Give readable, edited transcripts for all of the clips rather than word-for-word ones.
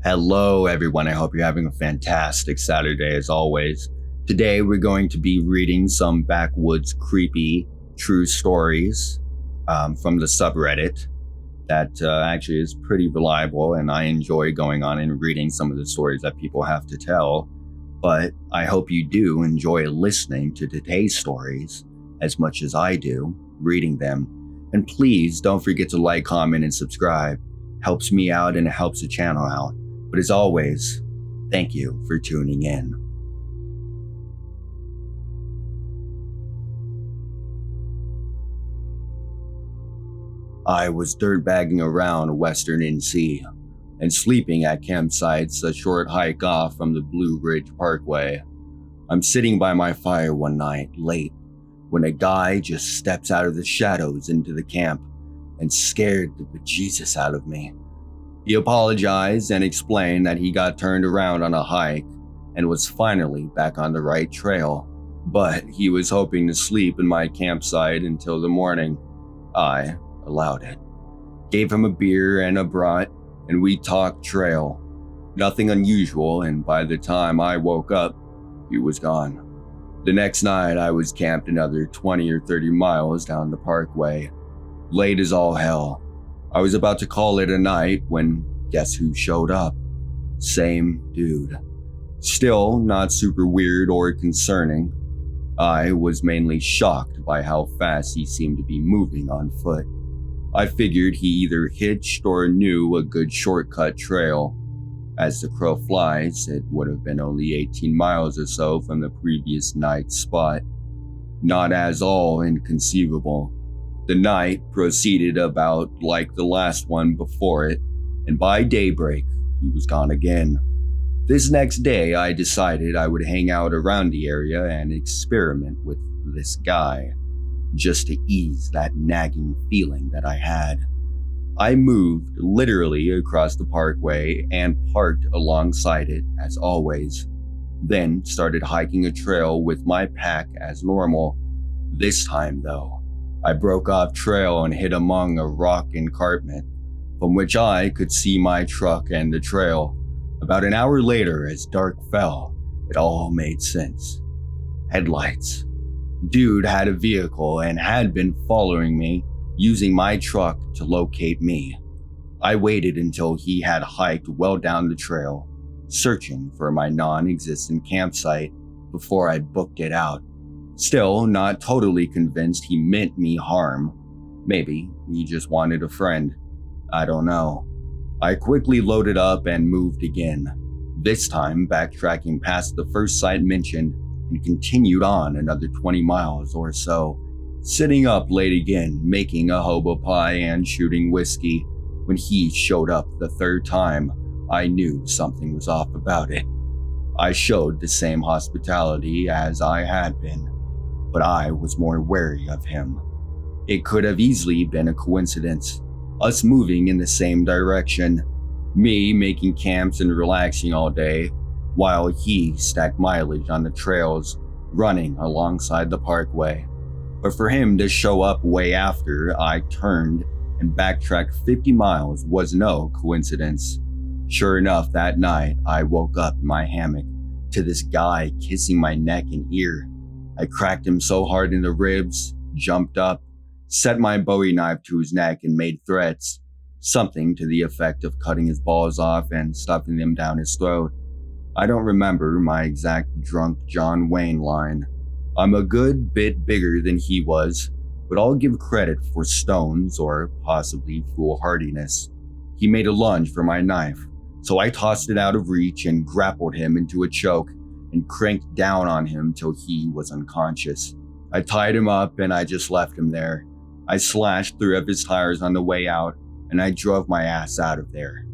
Hello everyone, I hope you're having a fantastic Saturday as always. Today we're going to be reading some backwoods creepy true stories from the subreddit that actually is pretty reliable, and I enjoy going on and reading some of the stories that people have to tell. But I hope you do enjoy listening to today's stories as much as I do reading them. And please don't forget to like, comment, and subscribe. Helps me out and it helps the channel out. But as always, thank you for tuning in. I was dirtbagging around Western NC and sleeping at campsites a short hike off from the Blue Ridge Parkway. I'm sitting by my fire one night, late, when a guy just steps out of the shadows into the camp and scared the bejesus out of me. He apologized and explained that he got turned around on a hike and was finally back on the right trail, but he was hoping to sleep in my campsite until the morning. I allowed it. Gave him a beer and a brat, and we talked trail. Nothing unusual, and by the time I woke up, he was gone. The next night, I was camped another 20 or 30 miles down the parkway. Late as all hell. I was about to call it a night when guess who showed up? Same dude. Still not super weird or concerning. I was mainly shocked by how fast he seemed to be moving on foot. I figured he either hitched or knew a good shortcut trail. As the crow flies, it would have been only 18 miles or so from the previous night's spot. Not as all inconceivable. The night proceeded about like the last one before it, and by daybreak, he was gone again. This next day, I decided I would hang out around the area and experiment with this guy, just to ease that nagging feeling that I had. I moved literally across the parkway and parked alongside it as always, then started hiking a trail with my pack as normal. This time though, I broke off trail and hid among a rock escarpment, from which I could see my truck and the trail. About an hour later, as dark fell, it all made sense. Headlights. Dude had a vehicle and had been following me, using my truck to locate me. I waited until he had hiked well down the trail, searching for my non-existent campsite before I booked it out. Still not totally convinced he meant me harm. Maybe he just wanted a friend. I don't know. I quickly loaded up and moved again, this time backtracking past the first site mentioned and continued on another 20 miles or so, sitting up late again, making a hobo pie and shooting whiskey. When he showed up the third time, I knew something was off about it. I showed the same hospitality as I had been, but I was more wary of him. It could have easily been a coincidence, us moving in the same direction, me making camps and relaxing all day, while he stacked mileage on the trails, running alongside the parkway. But for him to show up way after I turned and backtracked 50 miles was no coincidence. Sure enough, that night I woke up in my hammock to this guy kissing my neck and ear. I cracked him so hard in the ribs, jumped up, set my Bowie knife to his neck and made threats, something to the effect of cutting his balls off and stuffing them down his throat. I don't remember my exact drunk John Wayne line. I'm a good bit bigger than he was, but I'll give credit for stones or possibly foolhardiness. He made a lunge for my knife, so I tossed it out of reach and grappled him into a choke and cranked down on him till he was unconscious. I tied him up and I just left him there. I slashed 3 of his tires on the way out and I drove my ass out of there.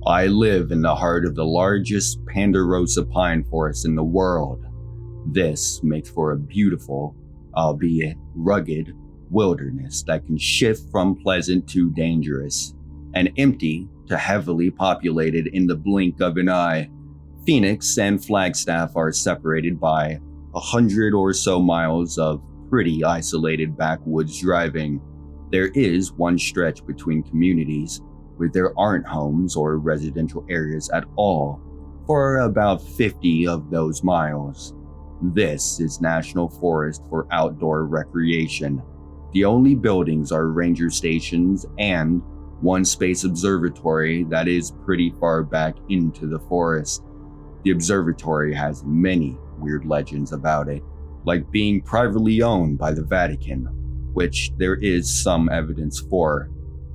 I live in the heart of the largest Ponderosa pine forest in the world. This makes for a beautiful, albeit rugged, wilderness that can shift from pleasant to dangerous, and empty to heavily populated in the blink of an eye. Phoenix and Flagstaff are separated by 100 or so miles of pretty isolated backwoods driving. There is one stretch between communities where there aren't homes or residential areas at all for about 50 of those miles. This is National Forest for outdoor recreation. The only buildings are ranger stations and one space observatory that is pretty far back into the forest. The observatory has many weird legends about it, like being privately owned by the Vatican, which there is some evidence for.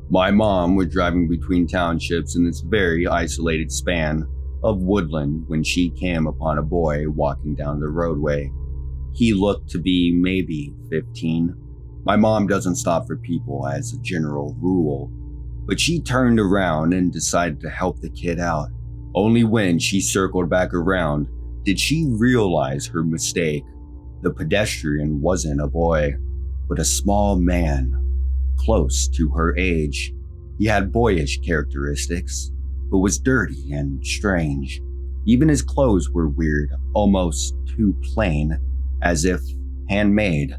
My mom was driving between townships in this very isolated span of woodland when she came upon a boy walking down the roadway. He looked to be maybe 15. My mom doesn't stop for people as a general rule, but she turned around and decided to help the kid out. Only when she circled back around did she realize her mistake. The pedestrian wasn't a boy, but a small man, close to her age. He had boyish characteristics, but was dirty and strange. Even his clothes were weird, almost too plain, as if handmade.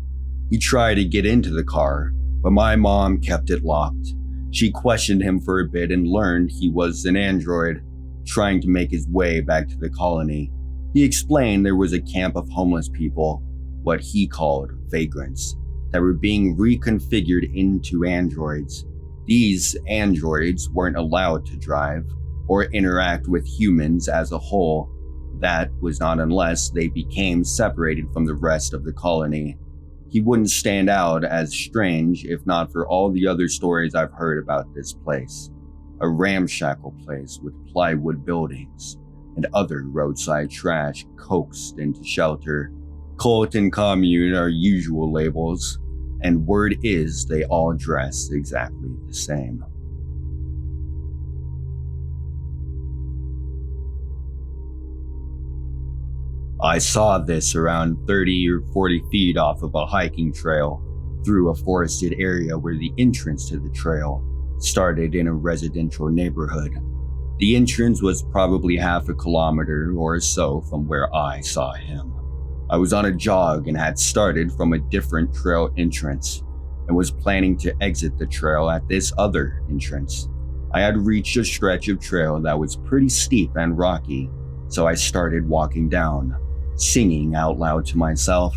He tried to get into the car, but my mom kept it locked. She questioned him for a bit and learned he was an android, trying to make his way back to the colony. He explained there was a camp of homeless people, what he called vagrants, that were being reconfigured into androids. These androids weren't allowed to drive or interact with humans as a whole. That was not unless they became separated from the rest of the colony. He wouldn't stand out as strange if not for all the other stories I've heard about this place. A ramshackle place with plywood buildings and other roadside trash coaxed into shelter. Cult and commune are usual labels, and word is they all dress exactly the same. I saw this around 30 or 40 feet off of a hiking trail through a forested area where the entrance to the trail started in a residential neighborhood. The entrance was probably half a kilometer or so from where I saw him. I was on a jog and had started from a different trail entrance and was planning to exit the trail at this other entrance. I had reached a stretch of trail that was pretty steep and rocky, so I started walking down, singing out loud to myself,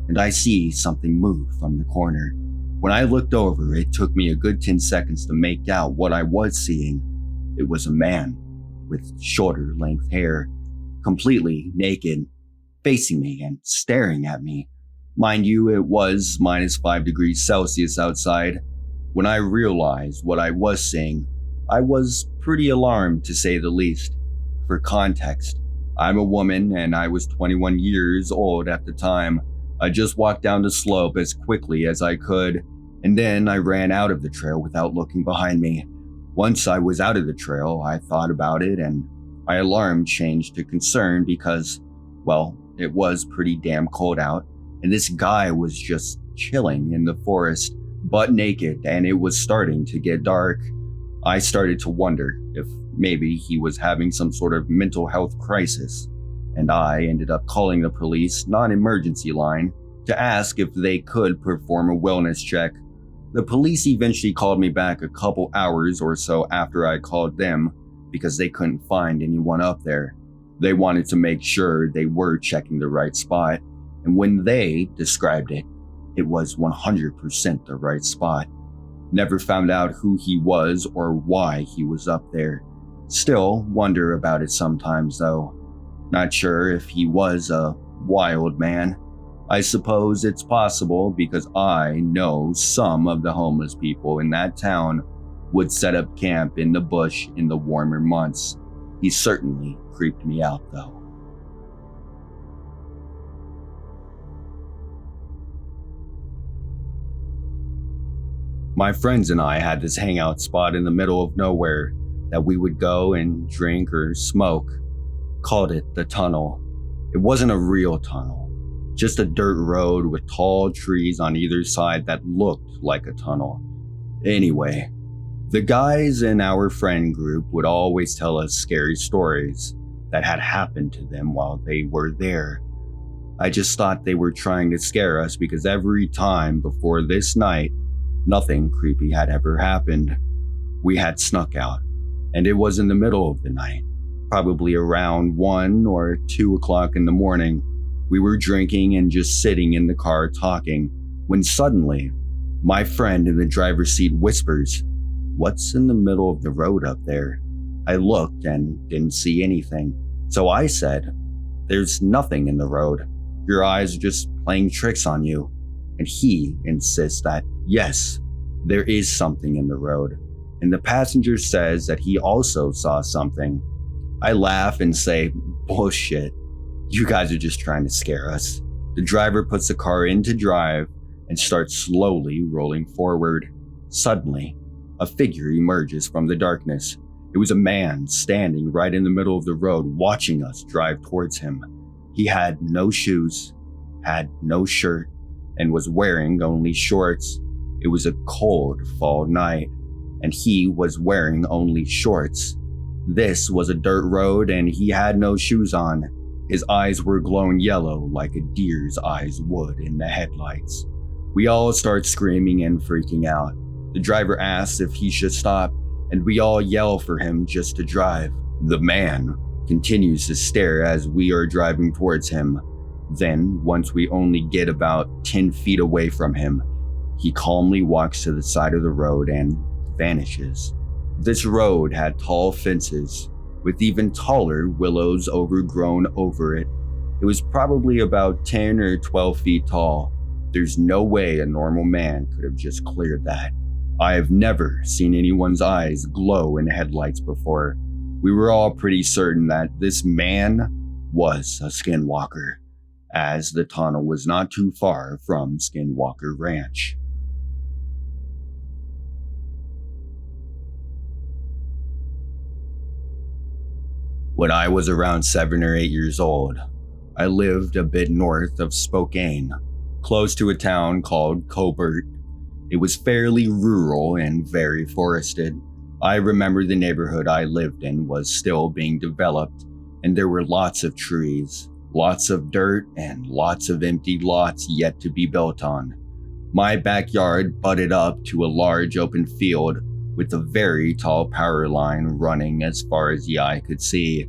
and I see something move from the corner. When I looked over, it took me a good 10 seconds to make out what I was seeing. It was a man with shorter length hair, completely naked, facing me and staring at me. Mind you, it was -5 degrees Celsius outside. When I realized what I was seeing, I was pretty alarmed to say the least. For context, I'm a woman and I was 21 years old at the time. I just walked down the slope as quickly as I could, and then I ran out of the trail without looking behind me. Once I was out of the trail, I thought about it and my alarm changed to concern because, well, it was pretty damn cold out, and this guy was just chilling in the forest, butt naked, and it was starting to get dark. I started to wonder if maybe he was having some sort of mental health crisis, and I ended up calling the police non-emergency line to ask if they could perform a wellness check. The police eventually called me back a couple hours or so after I called them because they couldn't find anyone up there. They wanted to make sure they were checking the right spot, and when they described it, it was 100% the right spot. Never found out who he was or why he was up there. Still wonder about it sometimes though. Not sure if he was a wild man. I suppose it's possible because I know some of the homeless people in that town would set up camp in the bush in the warmer months. He certainly creeped me out though. My friends and I had this hangout spot in the middle of nowhere that we would go and drink or smoke. Called it the tunnel. It wasn't a real tunnel, just a dirt road with tall trees on either side that looked like a tunnel. Anyway, the guys in our friend group would always tell us scary stories that had happened to them while they were there. I just thought they were trying to scare us because every time before this night, nothing creepy had ever happened. We had snuck out, and it was in the middle of the night, probably around 1 or 2 o'clock in the morning. We were drinking and just sitting in the car talking, when suddenly, my friend in the driver's seat whispers, "What's in the middle of the road up there?" I looked and didn't see anything, so I said, "There's nothing in the road. Your eyes are just playing tricks on you." And he insists that, yes, there is something in the road, and the passenger says that he also saw something. I laugh and say, "Bullshit. You guys are just trying to scare us." The driver puts the car into drive and starts slowly rolling forward. Suddenly, a figure emerges from the darkness. It was a man standing right in the middle of the road watching us drive towards him. He had no shoes, had no shirt, and was wearing only shorts. It was a cold fall night, and he was wearing only shorts. This was a dirt road, and he had no shoes on. His eyes were glowing yellow like a deer's eyes would in the headlights. We all start screaming and freaking out. The driver asks if he should stop, and we all yell for him just to drive. The man continues to stare as we are driving towards him. Then, once we only get about 10 feet away from him, he calmly walks to the side of the road and vanishes. This road had tall fences, with even taller willows overgrown over it. It was probably about 10 or 12 feet tall. There's no way a normal man could have just cleared that. I have never seen anyone's eyes glow in headlights before. We were all pretty certain that this man was a skinwalker, as the tunnel was not too far from Skinwalker Ranch. When I was around 7 or 8 years old, I lived a bit north of Spokane, close to a town called Cobert. It was fairly rural and very forested. I remember the neighborhood I lived in was still being developed, and there were lots of trees, lots of dirt, and lots of empty lots yet to be built on. My backyard butted up to a large open field with a very tall power line running as far as the eye could see.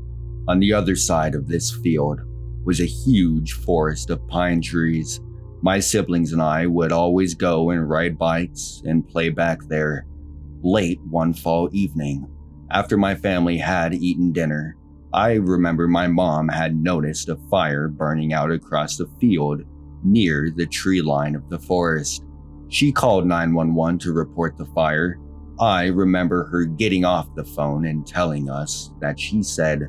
On the other side of this field was a huge forest of pine trees. My siblings and I would always go and ride bikes and play back there. Late one fall evening, after my family had eaten dinner, I remember my mom had noticed a fire burning out across the field near the tree line of the forest. She called 911 to report the fire. I remember her getting off the phone and telling us that she said,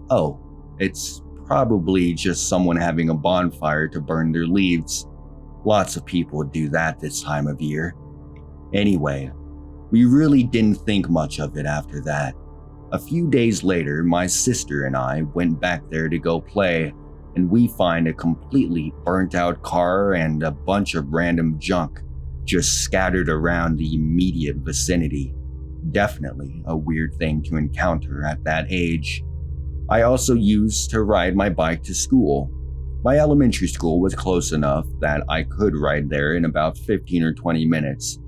"Oh, it's probably just someone having a bonfire to burn their leaves. Lots of people do that this time of year." Anyway, we really didn't think much of it after that. A few days later, my sister and I went back there to go play, and we find a completely burnt out car and a bunch of random junk just scattered around the immediate vicinity. Definitely a weird thing to encounter at that age. I also used to ride my bike to school. My elementary school was close enough that I could ride there in about 15 or 20 minutes.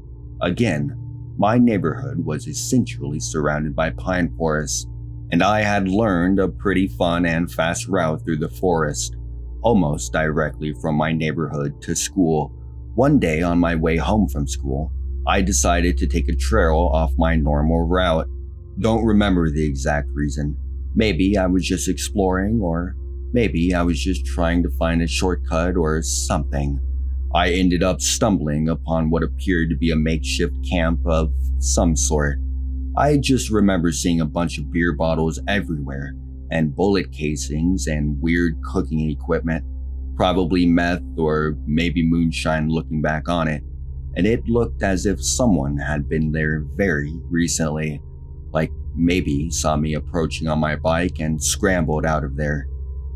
Again, my neighborhood was essentially surrounded by pine forests, and I had learned a pretty fun and fast route through the forest, almost directly from my neighborhood to school. One day on my way home from school, I decided to take a trail off my normal route. Don't remember the exact reason. Maybe I was just exploring, or maybe I was just trying to find a shortcut or something. I ended up stumbling upon what appeared to be a makeshift camp of some sort. I just remember seeing a bunch of beer bottles everywhere, and bullet casings and weird cooking equipment, probably meth or maybe moonshine looking back on it, and it looked as if someone had been there very recently, like maybe saw me approaching on my bike and scrambled out of there.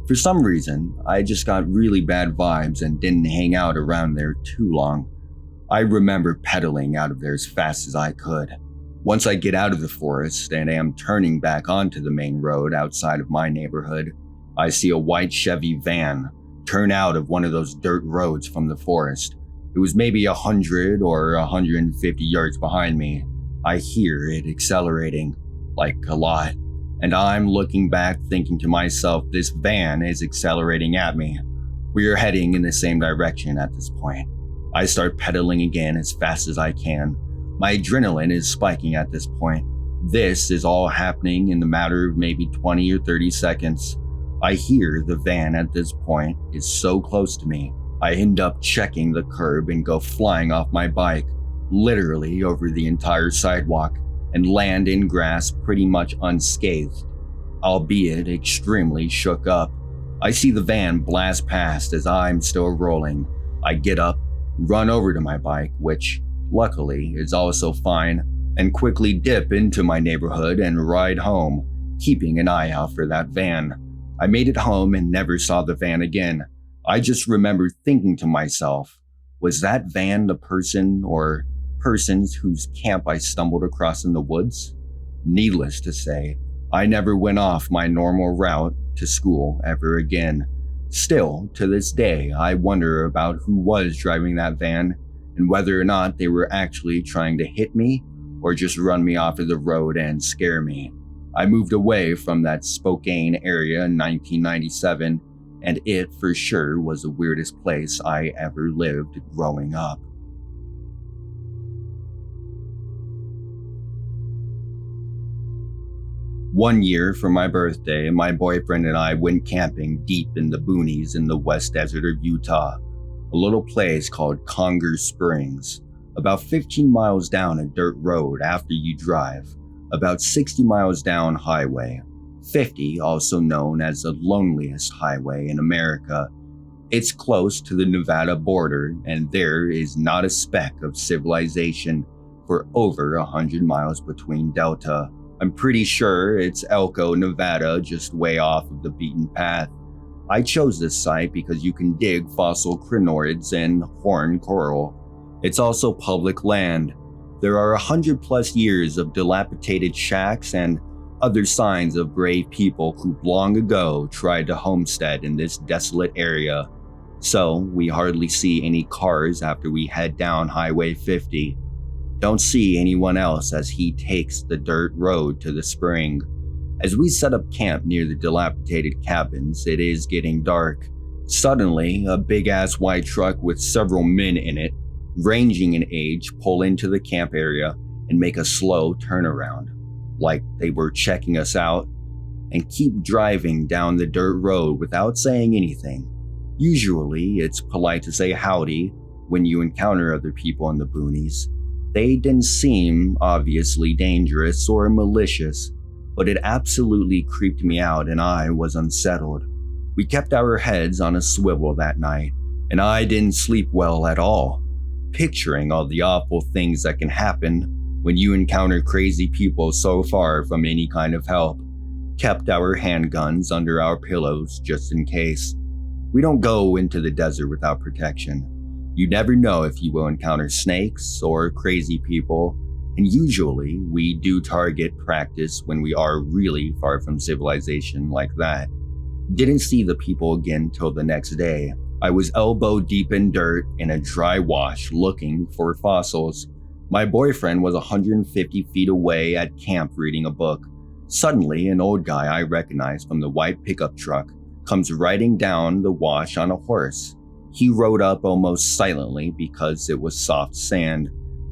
For some reason, I just got really bad vibes and didn't hang out around there too long. I remember pedaling out of there as fast as I could. Once I get out of the forest and am turning back onto the main road outside of my neighborhood, I see a white Chevy van turn out of one of those dirt roads from the forest. It was maybe 100 or 150 yards behind me. I hear it accelerating, like a lot, and I'm looking back thinking to myself, this van is accelerating at me. We are heading in the same direction at this point. I start pedaling again as fast as I can. My adrenaline is spiking at this point. This is all happening in the matter of maybe 20 or 30 seconds. I hear the van at this point is so close to me. I end up checking the curb and go flying off my bike, literally over the entire sidewalk, and land in grass pretty much unscathed, albeit extremely shook up. I see the van blast past as I'm still rolling. I get up, run over to my bike, which luckily is also fine, and quickly dip into my neighborhood and ride home, keeping an eye out for that van. I made it home and never saw the van again. I just remember thinking to myself, was that van the person or persons whose camp I stumbled across in the woods? Needless to say, I never went off my normal route to school ever again. Still, to this day, I wonder about who was driving that van and whether or not they were actually trying to hit me or just run me off of the road and scare me. I moved away from that Spokane area in 1997, and it for sure was the weirdest place I ever lived growing up. One year for my birthday, my boyfriend and I went camping deep in the boonies in the West Desert of Utah, a little place called Conger Springs, about 15 miles down a dirt road after you drive, about 60 miles down highway, 50 also known as the loneliest highway in America. It's close to the Nevada border, and there is not a speck of civilization for over 100 miles between Delta. I'm pretty sure it's Elko, Nevada, just way off of the beaten path. I chose this site because you can dig fossil crinoids and horned coral. It's also public land. There are 100+ years of dilapidated shacks and other signs of brave people who long ago tried to homestead in this desolate area. So we hardly see any cars after we head down Highway 50. Don't see anyone else as he takes the dirt road to the spring. As we set up camp near the dilapidated cabins, it is getting dark. Suddenly, a big-ass white truck with several men in it, ranging in age, pull into the camp area and make a slow turnaround, like they were checking us out, and keep driving down the dirt road without saying anything. Usually, it's polite to say howdy when you encounter other people in the boonies. They didn't seem obviously dangerous or malicious, but it absolutely creeped me out and I was unsettled. We kept our heads on a swivel that night, and I didn't sleep well at all, picturing all the awful things that can happen when you encounter crazy people so far from any kind of help. Kept our handguns under our pillows just in case. We don't go into the desert without protection. You never know if you will encounter snakes or crazy people, and usually we do target practice when we are really far from civilization like that. Didn't see the people again till the next day. I was elbow deep in dirt in a dry wash looking for fossils. My boyfriend was 150 feet away at camp reading a book. Suddenly, an old guy I recognized from the white pickup truck comes riding down the wash on a horse. He rode up almost silently because it was soft sand.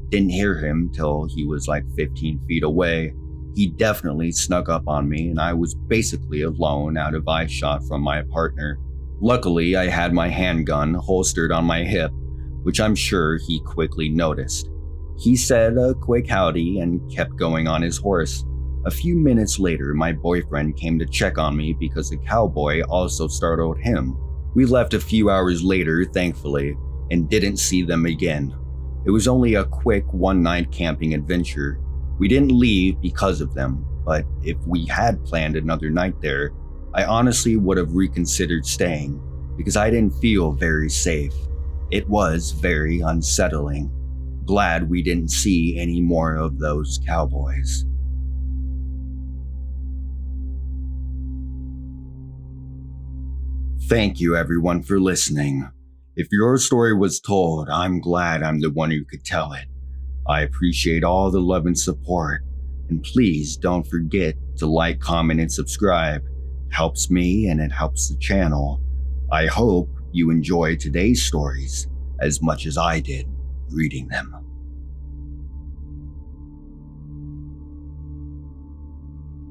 Didn't hear him till he was like 15 feet away. He definitely snuck up on me and I was basically alone out of eyeshot from my partner. Luckily, I had my handgun holstered on my hip, which I'm sure he quickly noticed. He said a quick howdy and kept going on his horse. A few minutes later, my boyfriend came to check on me because the cowboy also startled him. We left a few hours later, thankfully, and didn't see them again. It was only a quick one-night camping adventure. We didn't leave because of them, but if we had planned another night there, I honestly would have reconsidered staying because I didn't feel very safe. It was very unsettling. Glad we didn't see any more of those cowboys. Thank you everyone for listening. If your story was told, I'm glad I'm the one who could tell it. I appreciate all the love and support, and please don't forget to like, comment, and subscribe. It helps me and it helps the channel. I hope you enjoyed today's stories as much as I did reading them.